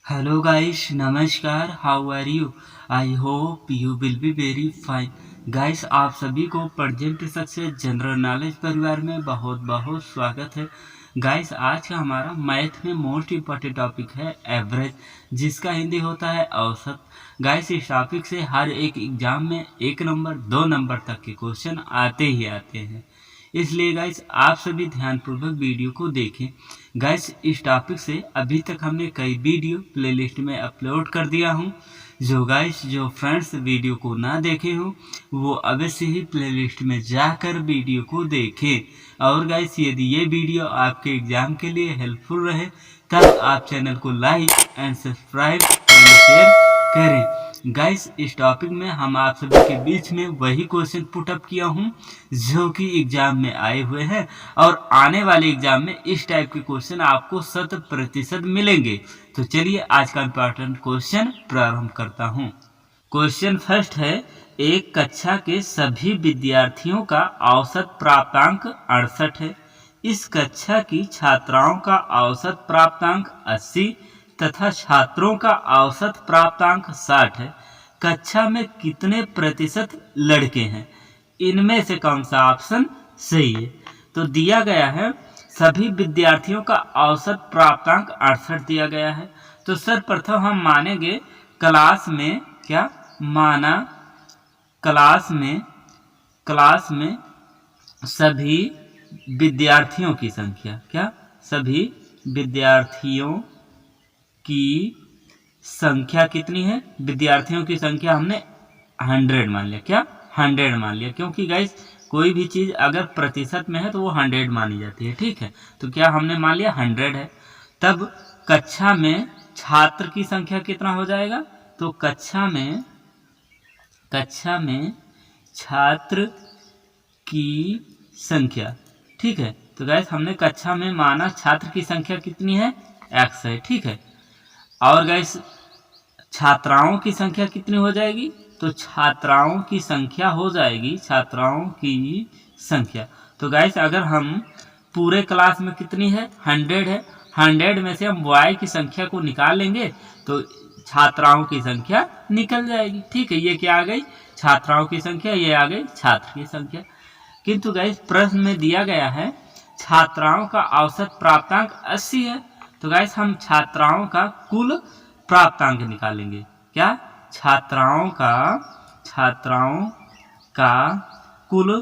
Hello guys, नमस्कार, how are you? I hope you will be very fine. Guys, आप सभी को present success general knowledge परिवार में बहुत बहुत स्वागत है। गाइस, आज का हमारा मैथ में मोस्ट इम्पॉर्टेंट टॉपिक है एवरेज, जिसका हिंदी होता है औसत। गाइस, इस टॉपिक से हर एक एग्जाम में 1 नंबर 2 नंबर तक के क्वेश्चन आते ही आते हैं, इसलिए गाइस आप सभी ध्यानपूर्वक वीडियो को देखें। गाइस, इस टॉपिक से अभी तक हमने कई वीडियो प्लेलिस्ट में अपलोड कर दिया हूं। जो फ्रेंड्स वीडियो को ना देखे हो वो अवश्य ही प्लेलिस्ट में जाकर वीडियो को देखें। और गाइस, यदि ये वीडियो आपके एग्जाम के लिए हेल्पफुल रहे तब आप चैनल को like and subscribe and share करें। गाइस, इस टॉपिक में हम आप सभी के बीच में वही क्वेश्चन पुटअप किया हूं जो कि एग्जाम में आए हुए हैं, और आने वाले एग्जाम में इस टाइप के क्वेश्चन आपको 100% मिलेंगे। तो चलिए आज का इम्पोर्टेंट क्वेश्चन प्रारंभ करता हूं। क्वेश्चन फर्स्ट है, एक कक्षा के सभी विद्यार्थियों का औसत प्राप्तांक 68 है। इस कक्षा की छात्राओं का औसत प्राप्तांक 80 तथा छात्रों का औसत प्राप्तांक 60 है। कक्षा में कितने प्रतिशत लड़के हैं? इनमें से कौन सा ऑप्शन सही है? तो दिया गया है सभी विद्यार्थियों का औसत प्राप्तांक 68 दिया गया है। तो सर्वप्रथम हम मानेंगे क्लास में क्या माना, क्लास में सभी विद्यार्थियों की संख्या, क्या सभी विद्यार्थियों की संख्या कितनी है? विद्यार्थियों की संख्या हमने 100 मान लिया। क्या 100 मान लिया, क्योंकि गाइस कोई भी चीज अगर प्रतिशत में है तो वो 100 मानी जाती है। ठीक है, तो क्या हमने मान लिया 100 है। तब कक्षा में छात्र की संख्या कितना हो जाएगा? तो कक्षा में छात्र की संख्या, ठीक है। तो गाइस हमने कक्षा में माना छात्र की संख्या कितनी है? x है। ठीक है, और गाइस छात्राओं की संख्या कितनी हो जाएगी? तो छात्राओं की संख्या हो जाएगी, तो गाइस अगर हम पूरे क्लास में कितनी है? 100 है। 100 में से हम y की संख्या को निकाल लेंगे तो छात्राओं की संख्या निकल जाएगी। ठीक है, ये क्या आ गई? छात्राओं की संख्या, ये आ गई छात्र की संख्या। किंतु गाइस प्रश्न में दिया गया है छात्राओं का औसत प्राप्तांक 80 है। तो गाइस हम छात्राओं का कुल प्राप्तांक निकालेंगे। क्या? छात्राओं का कुल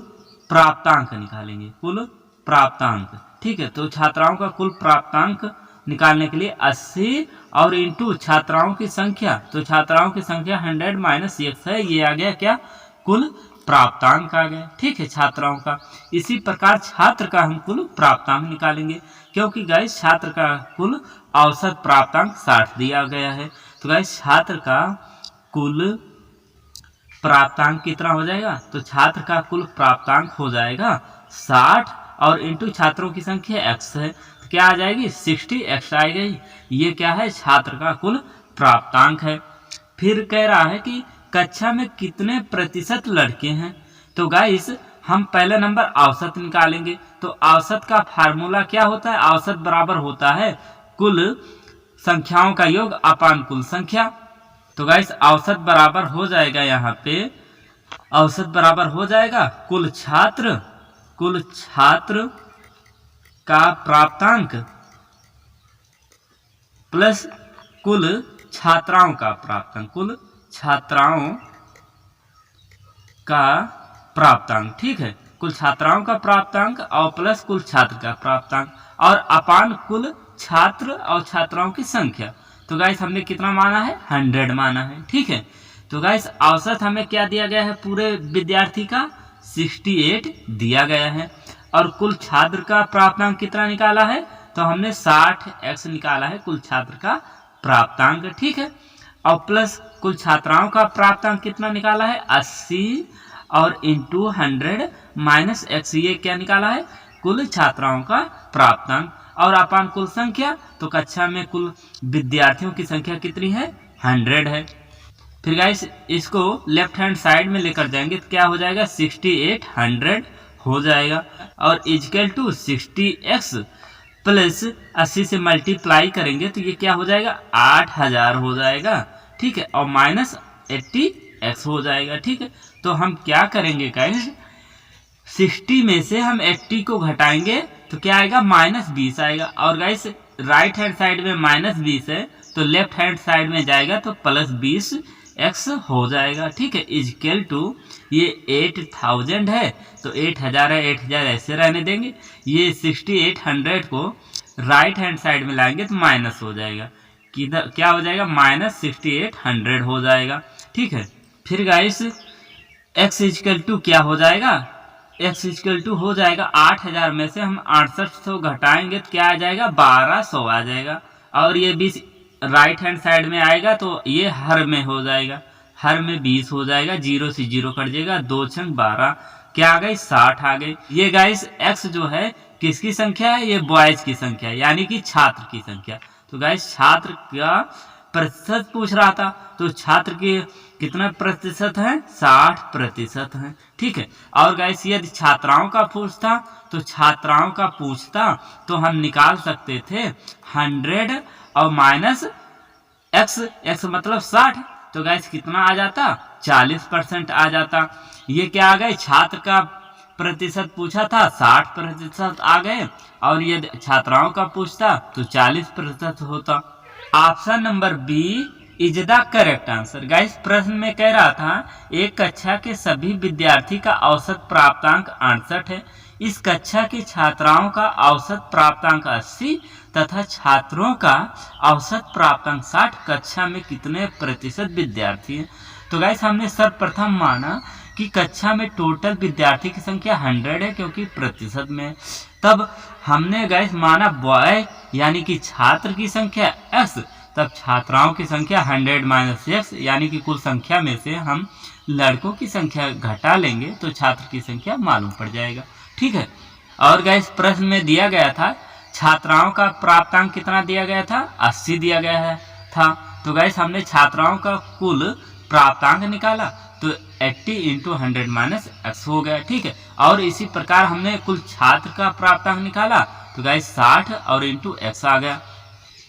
प्राप्तांक निकालेंगे, कुल प्राप्तांक। ठीक है, तो छात्राओं का कुल प्राप्तांक निकालने के लिए 80 और इंटू छात्राओं की संख्या, तो छात्राओं की संख्या 100 माइनस x है, ये आ गया क्या? कुल प्राप्तांक आ गया। ठीक है, छात्राओं का। इसी प्रकार छात्र का हम कुल प्राप्तांक निकालेंगे, क्योंकि गाइस छात्र का कुल औसत प्राप्तांक 60 दिया गया है। तो गाइस छात्र का कुल प्राप्तांक कितना हो जाएगा? तो छात्र का कुल प्राप्तांक हो जाएगा 60 और इंटू छात्रों की संख्या x है, तो क्या आ जाएगी? 60x आ गई। ये क्या है? छात्र का कुल प्राप्तांक है। फिर कह रहा है कि कक्षा में कितने प्रतिशत लड़के हैं? तो गाइस हम पहले नंबर औसत निकालेंगे। तो औसत का फार्मूला क्या होता है? औसत बराबर होता है कुल संख्याओं का योग अपान कुल संख्या। तो गाइस औसत बराबर हो जाएगा, यहाँ पे औसत बराबर हो जाएगा कुल छात्र का प्राप्तांक प्लस कुल छात्राओं का प्राप्तांक, कुल छात्राओं का प्राप्तांक। ठीक है, कुल छात्राओं का प्राप्तांक और प्लस कुल छात्र का प्राप्तांक और अपान कुल छात्र और छात्राओं की संख्या। तो गाइस हमने कितना माना है? 100 माना है। ठीक है, तो गाइस औसत हमें क्या दिया गया है? पूरे विद्यार्थी का 68 दिया गया है, और कुल छात्र का प्राप्तांक कितना निकाला है? तो हमने 60x निकाला है कुल छात्र का प्राप्तांक। ठीक है, और प्लस कुल छात्राओं का प्राप्तांक कितना निकाला है? 80 और इंटू 100 माइनस x, ये क्या निकाला है? कुल छात्राओं का प्राप्तांक और अपान कुल संख्या। तो कक्षा में कुल विद्यार्थियों की संख्या कितनी है? 100 है। फिर गाइस इसको लेफ्ट हैंड साइड में लेकर जाएंगे तो क्या हो जाएगा? 68 100 हो जाएगा, और इजकल टू 60x प्लस 80 से मल्टीप्लाई करेंगे तो ये क्या हो जाएगा 8000 हो जाएगा, ठीक है, और माइनस 80x हो जाएगा, ठीक है। तो हम क्या करेंगे गाइस, 60 में से हम 80 को घटाएंगे तो क्या आएगा -20 आएगा, और गाइस राइट हैंड साइड में -20 है तो लेफ्ट हैंड साइड में जाएगा तो +20x हो जाएगा, ठीक है। इजकल टू ये 8000 है तो 8000 है, 8000 ऐसे रहने देंगे, ये 6800 को राइट हैंड साइड में लाएंगे तो माइनस हो जाएगा, किधर क्या हो जाएगा -6800 हो जाएगा, ठीक है। फिर गाइस x इजकल टू क्या हो जाएगा, x इजकल टू हो जाएगा 8000 में से हम 6800 घटाएंगे तो क्या आ जाएगा 1200 आ जाएगा, और ये 20 राइट हैंड साइड में आएगा तो ये हर में हो जाएगा, हर में 20 हो जाएगा, 0 से 0 कट जाएगा, 2 छंग 12, क्या आ गई 60 आ गई। ये गाइस x जो है किसकी संख्या है, ये बॉयज की संख्या है, यानी कि छात्र की संख्या। तो गाइस छात्र का प्रतिशत पूछ रहा था, तो छात्र के कितना प्रतिशत है 60% है, ठीक है। और गाइस यदि छात्राओं का पूछता तो छात्राओं का पूछता तो हम निकाल सकते थे 100 और माइनस x मतलब 60, तो गाइस कितना आ जाता 40% आ जाता। ये क्या आ गए, छात्र का प्रतिशत पूछा था 60% आ गए, और यदि छात्राओं का पूछता तो 40% होता। Option number B is the correct answer. Guys प्रश्न में कह रहा था एक कक्षा के सभी विद्यार्थी का औसत प्राप्तांक 68 है, इस कक्षा की छात्राओं का औसत प्राप्तांक 80 तथा छात्रों का औसत प्राप्तांक 60, कक्षा में कितने प्रतिशत विद्यार्थी हैं। तो गाइस हमने सर्वप्रथम माना कि कक्षा में टोटल विद्यार्थी की संख्या 100 है क्योंकि प्रतिशत में, तब हमने गाइस माना बॉय यानी कि छात्र की संख्या x, तब छात्राओं की संख्या 100 - x यानी कि कुल संख्या में से हम लड़कों की संख्या घटा लेंगे तो छात्र की संख्या मालूम पड़ जाएगा, ठीक है। और गाइस प्रश्न में दिया गया था छात्राओं का प्राप्तांक कितना दिया गया था 80 दिया गया था, तो गाइस हमने छात्राओं का कुल प्राप्तांक निकाला तो 80 × 100 - x हो गया, ठीक है। और इसी प्रकार हमने कुल छात्र का प्राप्तांक निकाला तो गाइस 60 और इंटू x आ गया।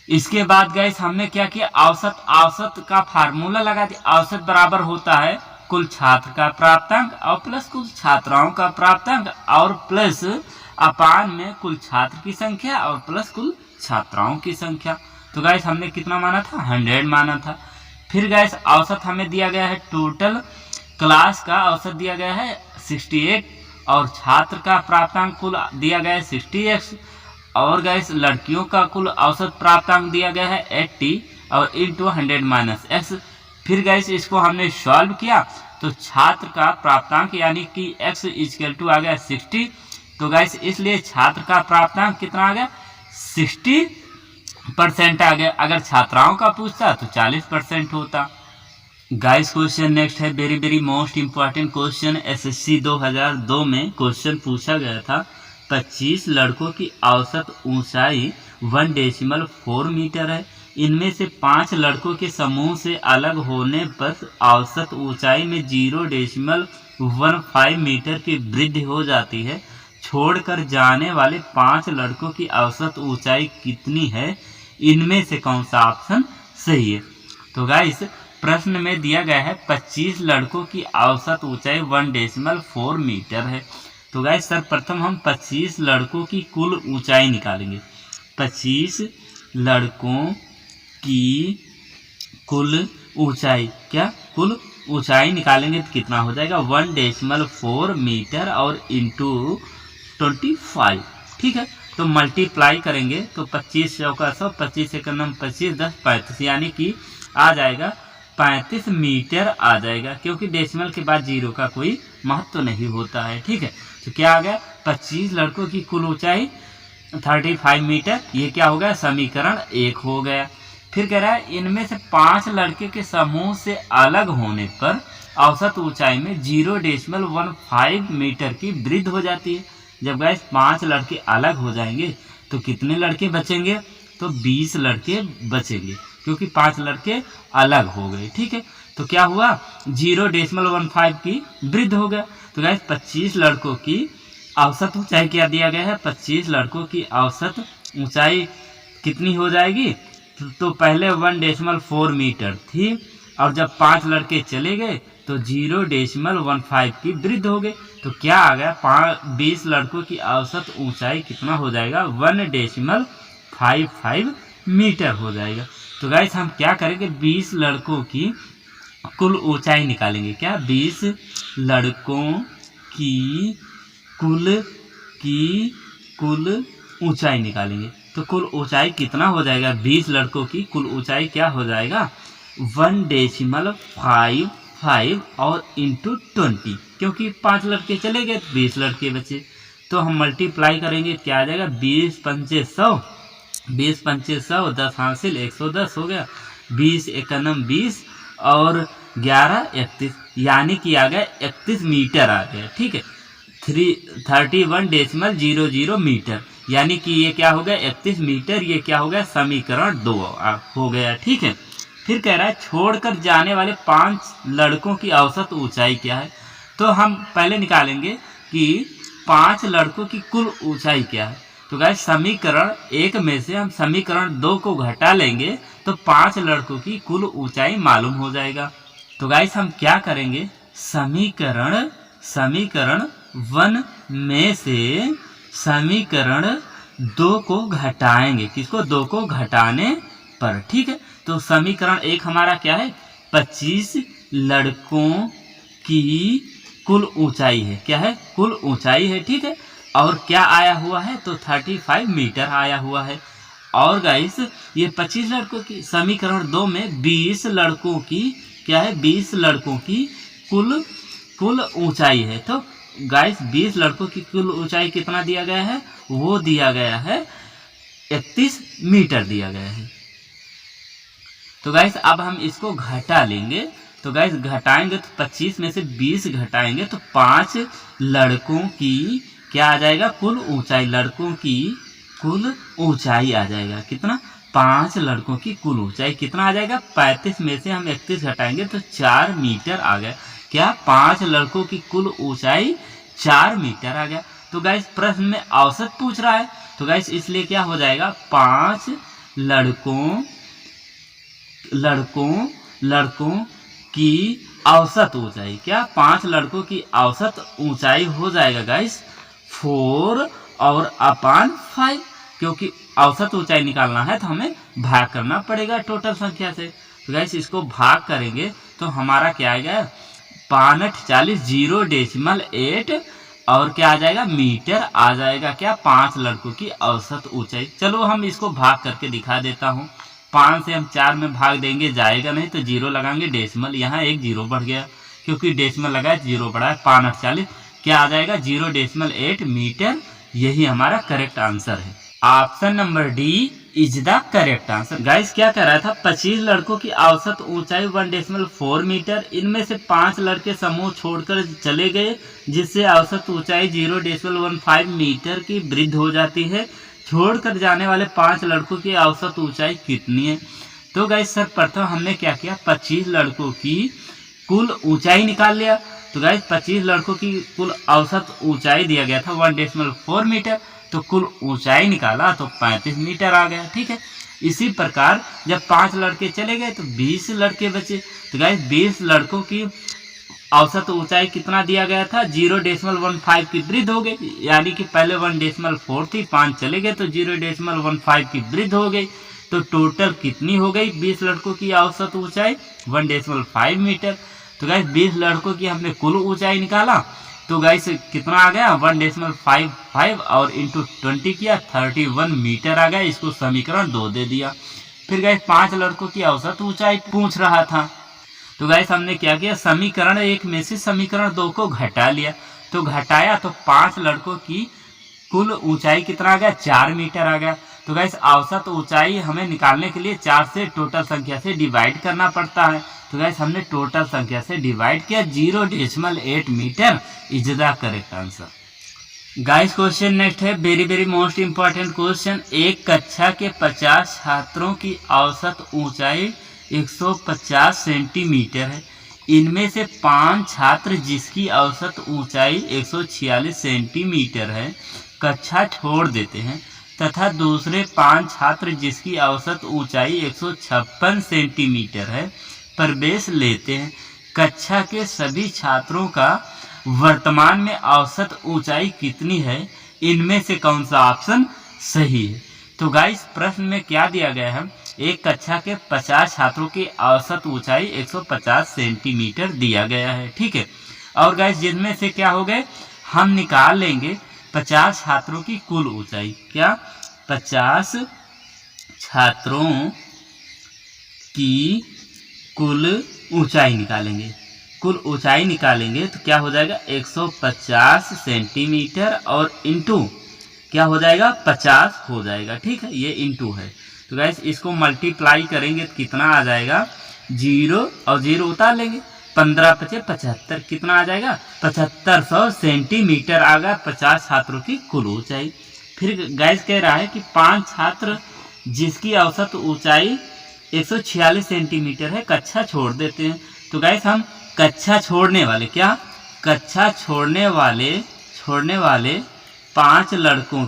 इसके बाद गाइस हमने क्या किया, औसत का फार्मूला लगा दिया। औसत बराबर होता है कुल छात्र का प्राप्तांक और प्लस कुल छात्राओं का प्राप्तांक और प्लस अपान में कुल छात्र की संख्या और प्लस कुल छात्राओं की संख्या। तो गाइस हमने कितना माना था 100 माना था। फिर गाइस औसत हमें दिया गया है, टोटल क्लास का औसत दिया गया है 68 और छात्र का प्राप्तांक कुल दिया गया है 60x, और गाइस लड़कियों का कुल औसत प्राप्तांक दिया गया है 80 और इंटू 100 - x। फिर गाइस इसको हमने सॉल्व किया तो छात्र का प्राप्तांक यानी कि x = आ गया 60, तो गाइस इसलिए छात्र का प्राप्तांक कितना आ गया 60% आ गया। अगर छात्राओं का पूछता तो 40% होता। गाइस क्वेश्चन नेक्स्ट है, very very most important question. SSC 2002 में क्वेश्चन पूछा गया था 25 लड़कों की औसत ऊंचाई 1.4 मीटर है, इनमें से 5 लड़कों के समूह से अलग होने पर औसत ऊंचाई में 0.15 मीटर की वृद्धि हो जाती है, छोड़कर जाने वाले 5 लड़कों की औसत ऊंचाई कितनी है, इनमें से कौन सा ऑप्शन सही है। तो गाइस प्रश्न में दिया गया है 25 लड़कों की औसत ऊंचाई 1.4 मीटर है। तो गाइस सर्वप्रथम हम 25 लड़कों की कुल ऊंचाई निकालेंगे। 25 लड़कों की कुल ऊंचाई, क्या कुल ऊंचाई निकालेंगे तो कितना हो जाएगा 1.4 मीटर और इंटू 25, ठीक है। तो मल्टीप्लाई करेंगे तो 25 चौका 100, 25 एक नम 25, 10 35, यानी कि आ जाएगा 35 मीटर आ जाएगा, क्योंकि डेसिमल के बाद 0 का कोई महत्व नहीं होता है, ठीक है। तो क्या आ गया 25 लड़कों की कुल ऊंचाई 35 मीटर, ये क्या हो गया समीकरण 1 हो गया। फिर कह रहा है इनमें से 5 लड़के के समूह से अलग होने पर औसत ऊंचाई में 0.15 मीटर की वृद्धि हो जाती है। जब गाइस 5 लड़के अलग हो जाएंगे तो कितने लड़के बचेंगे, तो 20 लड़के बचेंगे, क्योंकि 5 लड़के अलग हो गए, ठीक है। तो क्या हुआ 0.15 की वृद्धि हो गया। तो गाइस 25 लड़कों की औसत ऊंचाई क्या दिया गया है, 25 लड़कों की औसत ऊंचाई कितनी हो जाएगी, तो पहले 1.4 मीटर थी और जब 5 लड़के चले गए तो 0.15 की वृद्धि हो गई। तो क्या आ गया, 20 लड़कों की औसत ऊंचाई कितना हो जाएगा, 1.55 मीटर हो जाएगा। तो गाइस हम क्या करेंगे, 20 लड़कों की कुल ऊंचाई निकालेंगे। क्या, 20 लड़कों की कुल ऊंचाई निकालेंगे। तो कुल ऊंचाई कितना हो जाएगा, 20 लड़कों की कुल ऊंचाई क्या हो जाएगा, 1.55 और इंटू 20, क्योंकि 5 लड़के चले गए तो 20 लड़के बचे। तो हम मल्टीप्लाई करेंगे, क्या आ जाएगा, 20 पंचे 100, 10 हासिल 110 हो गया, 20 एकनम 20 और 11 31, यानी कि आ गया 31 मीटर आ गया। ठीक है, 31.00 मीटर, यानी कि ये क्या हो गया, 31 मीटर। ये क्या हो गया, समीकरण 2 हो गया। ठीक है, फिर कह रहा है छोड़कर जाने वाले 5 लड़कों की औसत ऊंचाई क्या है। तो हम पहले निकालेंगे कि 5 लड़कों की कुल ऊंचाई क्या है। तो गाइस समीकरण 1 में से हम समीकरण 2 को घटा लेंगे तो 5 लड़कों की कुल ऊंचाई मालूम हो जाएगा। तो गाइस हम क्या करेंगे, समीकरण 1 में से समीकरण 2 को घटाएंगे। किसको, 2 को घटाने पर। ठीक है, तो समीकरण 1 हमारा क्या है, 25 लड़कों की कुल ऊंचाई है। क्या है, कुल ऊंचाई है। ठीक है, और क्या आया हुआ है, तो 35 मीटर आया हुआ है। और गाइस ये 25 लड़कों की, समीकरण 2 में 20 लड़कों की क्या है, 20 लड़कों की कुल ऊंचाई है। तो गाइस 20 लड़कों की कुल ऊंचाई कितना दिया गया है, वो दिया गया है 31 मीटर दिया गया है। तो गाइस अब हम इसको घटा लेंगे। तो गाइस घटाएंगे तो 25 में से 20 घटाएंगे तो 5 लड़कों की क्या आ जाएगा, कुल ऊंचाई। लड़कों की कुल ऊंचाई आ जाएगा कितना, 5 लड़कों की कुल ऊंचाई कितना आ जाएगा, 35 में से हम 31 घटाएंगे तो 4 मीटर आ गया। क्या, 5 लड़कों की कुल ऊंचाई 4 मीटर आ गया। तो गाइस प्रश्न में औसत पूछ रहा है, तो गाइस इसलिए क्या हो जाएगा, 5 लड़कों की औसत ऊंचाई। क्या, 5 लड़कों की औसत ऊंचाई हो जाएगा गाइस 4 और अपान 5, क्योंकि औसत ऊंचाई निकालना है तो हमें भाग करना पड़ेगा टोटल संख्या से। तो गाइस इसको भाग करेंगे तो हमारा क्या आएगा, 5×40 0.8 और क्या आ जाएगा, मीटर आ जाएगा। क्या, 5 लड़कों की औसत ऊंचाई। चलो हम इसको भाग करके दिखा देता हूँ। 5 से हम 4 में भाग देंगे, जाएगा नहीं तो 0 लगाएंगे, डेसिमल यहाँ एक 0 बढ़ गया, क्योंकि डेसिमल लगाए 0 बढ़ा है। 5×40 क्या आ जाएगा, 0.8 मीटर। यही हमारा करेक्ट आंसर है। Option number D is the correct answer. Guys क्या कह रहा था, 25 लड़कों की औसत ऊंचाई 1.4 मीटर। इनमें से 5 लड़के समूह छोड़कर चले गए, जिससे औसत ऊंचाई 0.15 मीटर की वृद्धि हो जाती है। छोड़कर जाने वाले 5 लड़कों की औसत ऊंचाई कितनी है। तो गाइस सर्वप्रथम हमने क्या किया, 25 लड़कों की कुल ऊंचाई निकाल लिया। तो गाइस 25 लड़कों की कुल औसत ऊंचाई दिया गया था 1.4 मीटर, तो कुल ऊंचाई निकाला तो 35 मीटर आ गया। ठीक है, इसी प्रकार जब 5 लड़के चले गए तो 20 लड़के बचे। तो गाइस 20 लड़कों की औसत ऊंचाई कितना दिया गया था, 0.15 की वृद्धि हो गई, यानी कि पहले 1.4 थी, 5 चले गए तो 0.15 की वृद्धि हो गई। तो टोटल कितनी हो गई 20 लड़कों की औसत ऊंचाई, 1.5 मीटर। तो गाइस 20 लड़कों की हमने कुल ऊंचाई निकाला, तो गाइस कितना आ गया, 1.55 और इंटू 20 किया, 31 मीटर आ गया। इसको समीकरण 2 दे दिया। फिर गाइस 5 लड़कों की औसत ऊंचाई पूछ रहा था, तो गाइस हमने क्या किया, समीकरण 1 में से समीकरण 2 को घटा लिया। तो घटाया तो 5 लड़कों की कुल ऊंचाई कितना आ गया, 4 मीटर आ गया। तो गाइस औसत ऊंचाई हमें निकालने के लिए 4 से टोटल संख्या से डिवाइड करना पड़ता है। तो गाइस हमने टोटल संख्या से डिवाइड किया, 0.8 metre is the correct answer. Guys question next है, very very most important question. एक कक्षा के 50 छात्रों की औसत ऊंचाई 150 सेंटीमीटर है। इनमें से 5 छात्र जिसकी औसत ऊंचाई 146 सेंटीमीटर है कक्षा छोड़ देते हैं, तथा दूसरे 5 छात्र जिसकी औसत ऊंचाई 156 सेंटीमीटर है प्रवेश लेते हैं। कक्षा के सभी छात्रों का वर्तमान में औसत ऊंचाई कितनी है, इनमें से कौन सा ऑप्शन सही है। तो गाइस प्रश्न में क्या दिया गया है, एक कक्षा के 50 छात्रों की औसत ऊंचाई 150 सेंटीमीटर दिया गया है, ठीक है। और गाइस जिनमें से क्या हो गए, हम निकाल लेंगे 50 छात्रों की कुल ऊंचाई। क्या 50 छात्रों की कुल ऊंचाई निकालेंगे। कुल ऊंचाई निकालेंगे तो क्या हो जाएगा 150 सेंटीमीटर और इंटू क्या हो जाएगा 50 हो जाएगा, ठीक है। ये इंटू है तो गाइस इसको मल्टीप्लाई करेंगे तो कितना आ जाएगा, 0 और 0 उतार लेंगे, 15 × 5 = 75, कितना आ जाएगा 7500 सेंटीमीटर आ गया 50 छात्रों की कुल ऊंचाई। फिर गाइस कह रहा है कि 5 छात्र जिसकी औसत ऊंचाई 146 सेंटीमीटर है कक्षा छोड़ देते हैं। तो गाइस हम कक्षा छोड़ने वाले कक्षा छोड़ने वाले 5 लड़कों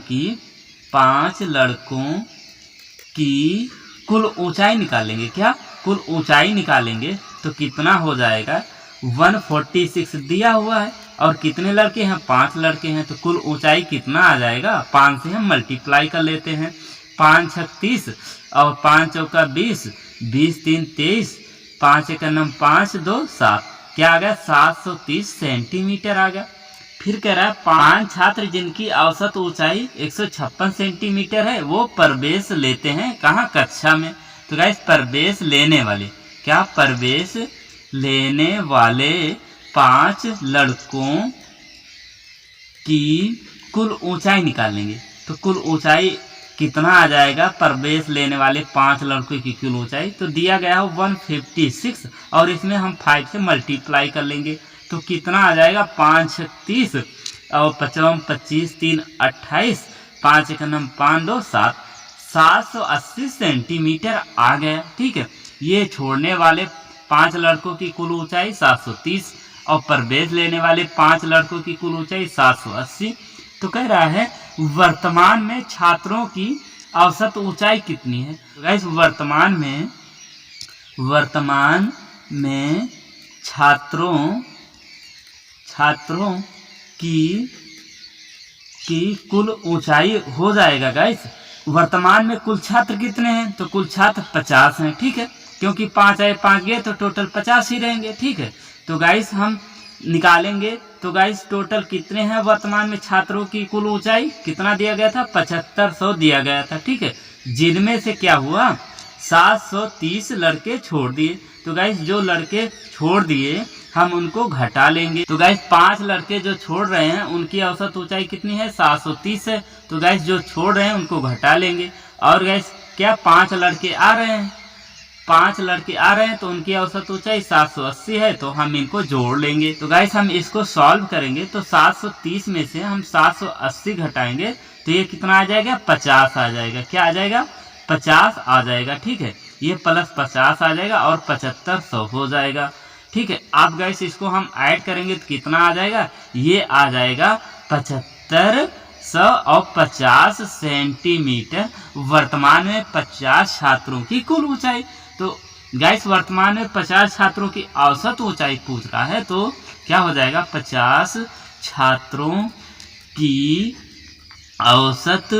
की कुल ऊंचाई निकालेंगे। कुल ऊंचाई निकालेंगे तो कितना हो जाएगा 146 दिया हुआ है और कितने लड़के हैं, 5 लड़के हैं, तो कुल ऊंचाई कितना आ जाएगा, 5 से हम मल्टीप्लाई कर लेते हैं, 5 × 6 = 30 और 5 × 4 = 20, 20 × 3 = 23, 5 × 1 = 9, 5 × 2 = 7, क्या आ गया 730 सेंटीमीटर आ गया। फिर कह रहा है 5 छात्र जिनकी औसत ऊंचाई 156 सेंटीमीटर है वो प्रवेश लेते हैं कहाँ, कक्षा में। तो गाइस प्रवेश लेने वाले 5 लड़कों की कुल ऊंचाई निकालेंगे। तो कुल ऊंचाई कितना आ जाएगा, प्रवेश लेने वाले 5 लड़कों की कुल ऊंचाई तो दिया गया है 156 और इसमें हम 5 से मल्टीप्लाई कर लेंगे तो कितना आ जाएगा 5 × 30 और 5 × 25, 3 = 28, 5 × 1 = 9, 5 × 2 = 7, 780 सेंटीमीटर आ गया, ठीक है। ये छोड़ने वाले 5 लड़कों की कुल ऊंचाई 730 और प्रवेश लेने वाले 5 लड़कों की कुल ऊंचाई 780। तो कह रहा है वर्तमान में छात्रों की औसत ऊंचाई कितनी है। तो गाइस वर्तमान में छात्रों की कुल ऊंचाई हो जाएगा। गाइस वर्तमान में कुल छात्र कितने हैं, तो कुल छात्र 50 हैं, ठीक है, क्योंकि 5 आए 5 गए तो टोटल 50 ही रहेंगे, ठीक है। तो गाइस हम निकालेंगे तो गाइस टोटल कितने हैं वर्तमान में छात्रों की कुल ऊंचाई, कितना दिया गया था 7500 दिया गया था, ठीक है। जिनमें से क्या हुआ 730 लड़के छोड़ दिए। तो गाइस जो लड़के छोड़ दिए हम उनको घटा लेंगे। तो गाइस 5 लड़के जो छोड़ रहे हैं उनकी औसत ऊंचाई कितनी है 730 है। तो गाइस जो छोड़ रहे हैं उनको घटा लेंगे। और गाइस क्या 5 लड़के आ रहे हैं तो उनकी औसत ऊंचाई 780 है तो हम इनको जोड़ लेंगे। तो गाइस हम इसको सॉल्व करेंगे तो 730 में से हम 780 घटाएंगे तो ये कितना आ जाएगा 50 आ जाएगा। क्या आ जाएगा 50 आ जाएगा, ठीक है। ये प्लस 50 आ जाएगा और 7500 हो जाएगा, ठीक है। अब गाइस इसको हम ऐड करेंगे तो कितना आ जाएगा, ये आ जाएगा 7550 सेंटीमीटर वर्तमान में 50 छात्रों की कुल ऊंचाई। तो गाइस वर्तमान में 50 छात्रों की औसत ऊंचाई पूछ रहा है तो क्या हो जाएगा 50 छात्रों की औसत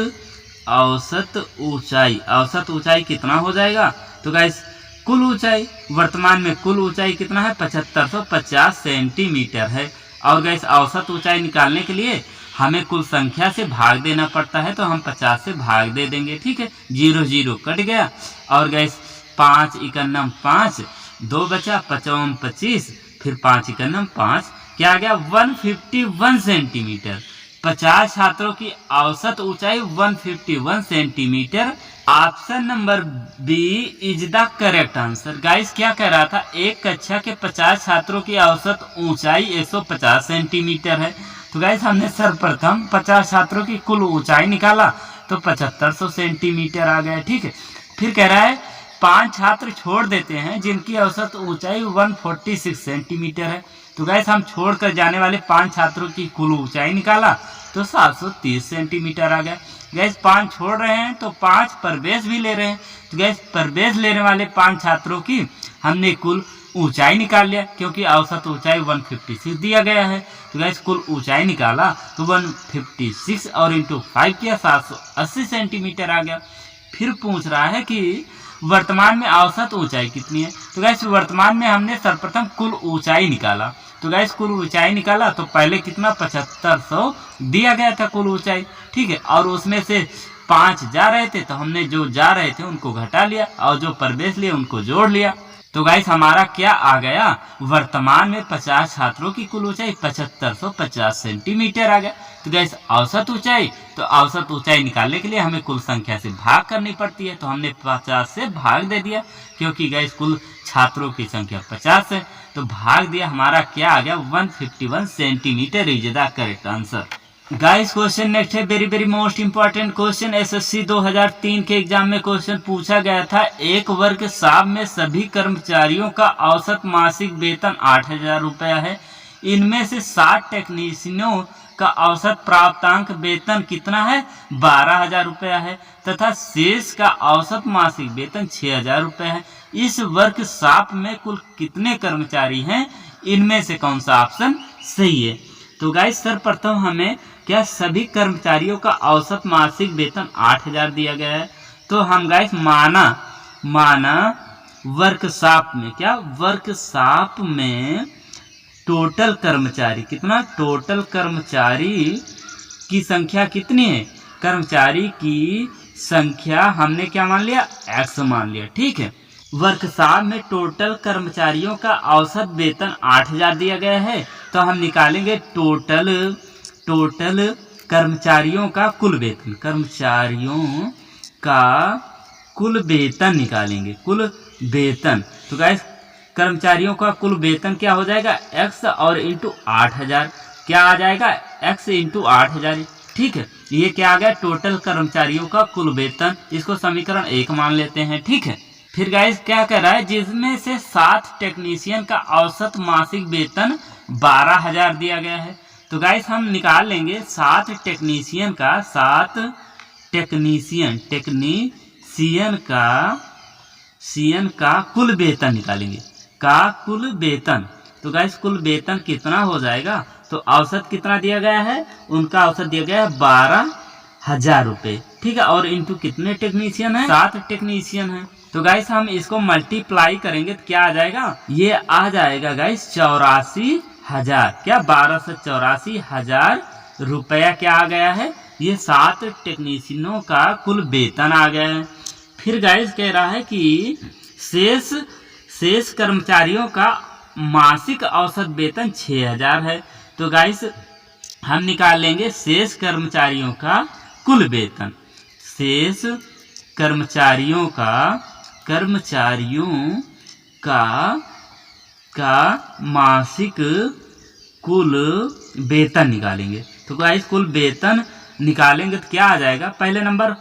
ऊंचाई कितना हो जाएगा। तो गाइस कुल ऊंचाई वर्तमान में कुल ऊंचाई कितना है 7550 सेंटीमीटर है। और गाइस औसत ऊंचाई निकालने के लिए हमें कुल संख्या से भाग देना पड़ता है तो हम 50 से भाग दे देंगे, ठीक है। 0 0 कट गया और गाइस 5 × 9 = 5, 2 बचा, 5 × 25, फिर 5 × 9 = 5, क्या आ गया 151 सेंटीमीटर। 50 छात्रों की औसत ऊंचाई 151 centimetre. Option number B is the correct answer. Guys क्या कह रहा था, एक कक्षा के 50 छात्रों की औसत ऊंचाई 150 सेंटीमीटर है। तो गाइस हमने सर्वप्रथम 50 छात्रों की कुल ऊंचाई निकाला तो 7500 सेंटीमीटर आ गया, ठीक है। फिर कह रहा है 5 छात्र छोड़ देते हैं जिनकी औसत ऊंचाई 146 सेंटीमीटर है। तो गाइस हम छोड़कर जाने वाले 5 छात्रों की कुल ऊंचाई निकाला तो 730 सेंटीमीटर आ गया। गैस 5 छोड़ रहे हैं तो 5 प्रवेश भी ले रहे हैं, तो गैस प्रवेश लेने वाले 5 छात्रों की हमने कुल ऊंचाई निकाल लिया, क्योंकि औसत ऊंचाई 156 दिया गया है। तो गैस कुल ऊंचाई निकाला तो 156 और इंटू 5 किया 780 सेंटीमीटर आ गया। फिर पूछ रहा है कि वर्तमान में औसत ऊंचाई कितनी है। तो गैस वर्तमान में हमने सर्वप्रथम कुल ऊंचाई निकाला, तो गैस कुल ऊंचाई निकाला तो पहले कितना 7500 दिया गया था कुल ऊंचाई, ठीक है। और उसमें से 5 जा रहे थे तो हमने जो जा रहे थे उनको घटा लिया और जो प्रवेश लिए उनको जोड़ लिया। तो गाइस हमारा क्या आ गया, वर्तमान में 50 छात्रों की कुल ऊंचाई 7550 सेंटीमीटर आ गया। तो गाइस औसत ऊंचाई, तो औसत ऊंचाई निकालने के लिए हमें कुल संख्या से भाग करनी पड़ती है, तो हमने 50 से भाग दे दिया, क्योंकि गाइस कुल छात्रों की संख्या 50 है, तो भाग दिया। हमारा क्या आ गया 151 centimetre is the correct answer. Guys question next है, very very most important question. SSC 2003 के एग्जाम में क्वेश्चन पूछा गया था, एक वर्क शॉप में सभी कर्मचारियों का औसत मासिक वेतन 8000 रुपया है। इनमें से 60 टेक्नीशियनों का औसत प्राप्तांक वेतन कितना है, 12000 रुपया है, तथा शेष का औसत मासिक वेतन 6000 रुपया है। इस वर्क शॉप में कुल कितने कर्मचारी हैं, इनमें से कौन सा ऑप्शन सही है। तो गाइस सर्वप्रथम हमें क्या सभी कर्मचारियों का औसत मासिक वेतन 8000 दिया गया है, तो हम गाइस माना वर्कशॉप में क्या, वर्कशॉप में टोटल कर्मचारी कितना, टोटल कर्मचारी की संख्या कितनी है, कर्मचारी की संख्या हमने क्या मान लिया, x मान लिया, ठीक है। वर्कशॉप में टोटल कर्मचारियों का औसत वेतन 8000 दिया गया है, तो हम निकालेंगे टोटल कर्मचारियों का कुल वेतन, कर्मचारियों का कुल वेतन निकालेंगे, कुल वेतन। तो गाइस कर्मचारियों का कुल वेतन क्या हो जाएगा, x और इंटू 8000, क्या आ जाएगा x इंटू 8000, ठीक है। ये क्या आ गया, टोटल कर्मचारियों का कुल वेतन, इसको समीकरण 1 मान लेते हैं, ठीक है। फिर गाइस क्या कर रहा है, जिसमें से 7 टेक्नीशियन का औसत मासिक वेतन 12000 दिया गया है, तो गाइस हम निकाल लेंगे 7 टेक्नीशियन का कुल वेतन निकालेंगे, का कुल वेतन। तो गाइस कुल वेतन कितना हो जाएगा, तो औसत कितना दिया गया है, उनका औसत दिया गया है 12000 रुपये, ठीक है। और इंटू कितने टेक्नीशियन है, 7 टेक्नीशियन है, तो गाइस हम इसको मल्टीप्लाई करेंगे तो क्या आ जाएगा, ये आ जाएगा गाइस 84000, क्या 12 से 84000 रुपया क्या आ गया है, ये 7 टेक्नीशियनों का कुल वेतन आ गया है। फिर गाइस कह रहा है कि शेष कर्मचारियों का मासिक औसत वेतन 6000 है, तो गाइस हम निकाल लेंगे शेष कर्मचारियों का कुल वेतन, शेष कर्मचारियों का मासिक कुल वेतन निकालेंगे। तो गाइस कुल वेतन निकालेंगे तो क्या आ जाएगा, पहले नंबर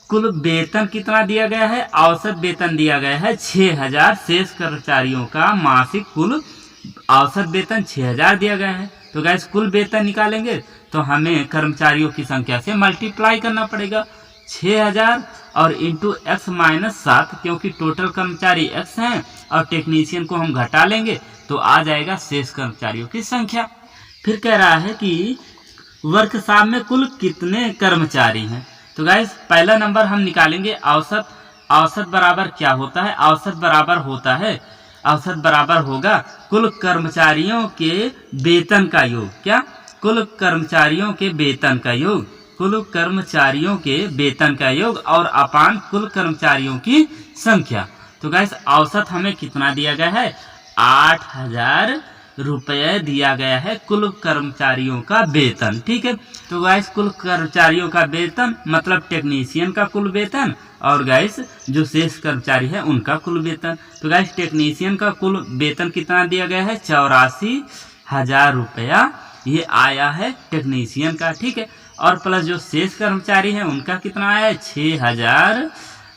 कुल वेतन कितना दिया गया है, औसत वेतन दिया गया है 6000, शेष कर्मचारियों का मासिक कुल औसत वेतन 6000 दिया गया है। तो गाइस कुल वेतन निकालेंगे तो हमें कर्मचारियों की संख्या से मल्टीप्लाई करना पड़ेगा, 6000 और इंटू x माइनस 7, क्योंकि टोटल कर्मचारी x हैं और टेक्नीशियन को हम घटा लेंगे तो आ जाएगा शेष कर्मचारियों की संख्या। फिर कह रहा है कि वर्कशॉप में कुल कितने कर्मचारी हैं, तो गाइस पहला नंबर हम निकालेंगे औसत बराबर क्या होता है, औसत बराबर होगा कुल कर्मचारियों के वेतन का योग, क्या कुल कर्मचारियों के वेतन का योग और अपान कुल कर्मचारियों की संख्या। तो गाइस औसत हमें कितना दिया गया है, 8000 रुपये दिया गया है कुल कर्मचारियों का वेतन, ठीक है। तो गाइस कुल कर्मचारियों का वेतन मतलब टेक्नीशियन का कुल वेतन और गाइस जो शेष कर्मचारी है उनका कुल वेतन। तो गाइस टेक्नीशियन का कुल वेतन कितना दिया गया है, 84000 रुपया ये आया है टेक्नीशियन का, ठीक है। और प्लस जो शेष कर्मचारी है उनका कितना आया है, 6000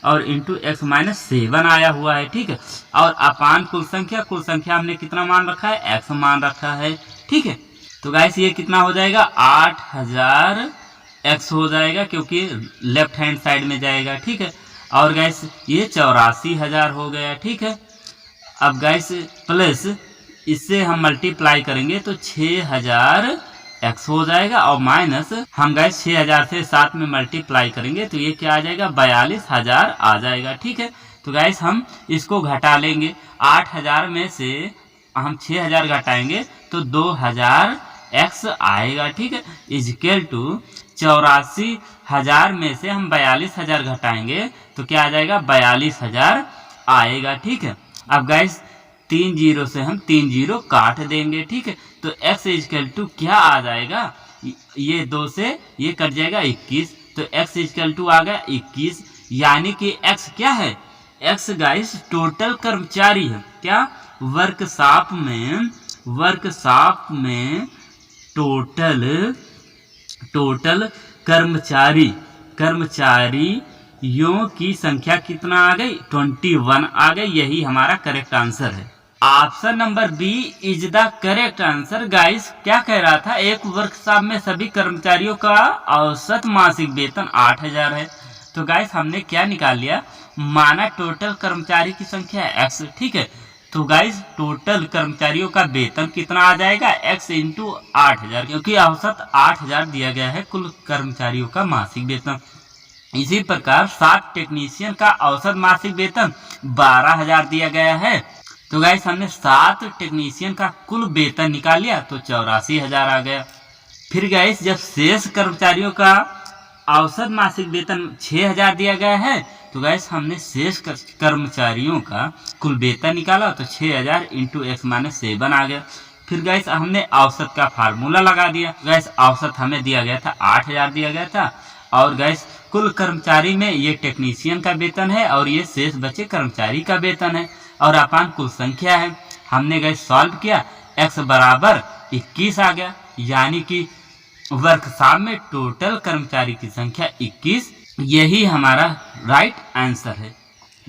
और इंटू x माइनस 7 आया हुआ है, ठीक है। और अपान कुल संख्या हमने कितना मान रखा है, x मान रखा है, ठीक है। तो गाइस ये कितना हो जाएगा 8000 x हो जाएगा क्योंकि लेफ्ट हैंड साइड में जाएगा, ठीक है। और गाइस ये 84,000 हो गया, ठीक है। अब गाइस प्लस इससे हम मल्टीप्लाई करेंगे तो 6000 x हो जाएगा और माइनस हम गाइस 6000 से 7 में मल्टीप्लाई करेंगे तो ये क्या आ जाएगा 42,000 आ जाएगा, ठीक है। तो गाइस हम इसको घटा लेंगे, 8000 में से हम 6000 घटाएंगे तो 2000 x आएगा, ठीक है। इजकल टू 84,000 में से हम 42,000 घटाएंगे तो क्या आ जाएगा 42,000 आएगा, ठीक है। अब गाइस 3 जीरो से हम 3 जीरो काट देंगे, ठीक है। तो x इजकल टू क्या आ जाएगा, ये 2 से ये कट जाएगा 21, तो x इजकल टू आ गया 21, यानी कि x क्या है, x गाइस टोटल कर्मचारी है। क्या वर्कशॉप में टोटल कर्मचारियों की संख्या कितना आ गई 21 आ गई। यही हमारा करेक्ट आंसर है। Option number B is the correct answer. Guys क्या कह रहा था, एक वर्कशॉप में सभी कर्मचारियों का औसत मासिक वेतन 8000 है। तो गाइस हमने क्या निकाल लिया, माना टोटल कर्मचारी की संख्या x, ठीक है। तो गाइस टोटल कर्मचारियों का वेतन कितना आ जाएगा x इंटू 8000, क्योंकि औसत 8000 दिया गया है कुल कर्मचारियों का मासिक वेतन। इसी प्रकार 7 टेक्नीशियन का औसत मासिक वेतन 12,000 दिया गया है। तो गाइस हमने 7 टेक्नीशियन का कुल वेतन निकाल लिया तो 84,000 आ गया। फिर गाइस जब शेष कर्मचारियों का औसत मासिक वेतन 6,000 दिया गया है तो गाइस हमने शेष कर्मचारियों का कुल वेतन निकाला तो 6,000 इंटू x माइनस 7 आ गया। फिर गाइस हमने औसत का फार्मूला लगा दिया। गाइस औसत हमें दिया गया था 8,000 दिया गया था, और गाइस कुल कर्मचारी में ये टेक्नीशियन का वेतन है और ये शेष बचे कर्मचारी का वेतन है, और अपान कुल संख्या है। हमने गाइस सॉल्व किया, x बराबर 21 आ गया, यानी कि वर्कशॉप में टोटल कर्मचारी की संख्या 21। यही हमारा राइट आंसर है।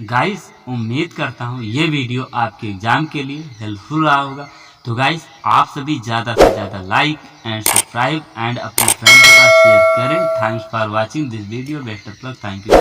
गाइस उम्मीद करता हूँ ये वीडियो आपके एग्जाम के लिए हेल्पफुल रहा होगा। तो गाइस आप सभी ज़्यादा से ज़्यादा लाइक एंड सब्सक्राइब एंड अपने फ्रेंड के साथ शेयर करें। Thanks for watching this video. Best of luck. Thank you.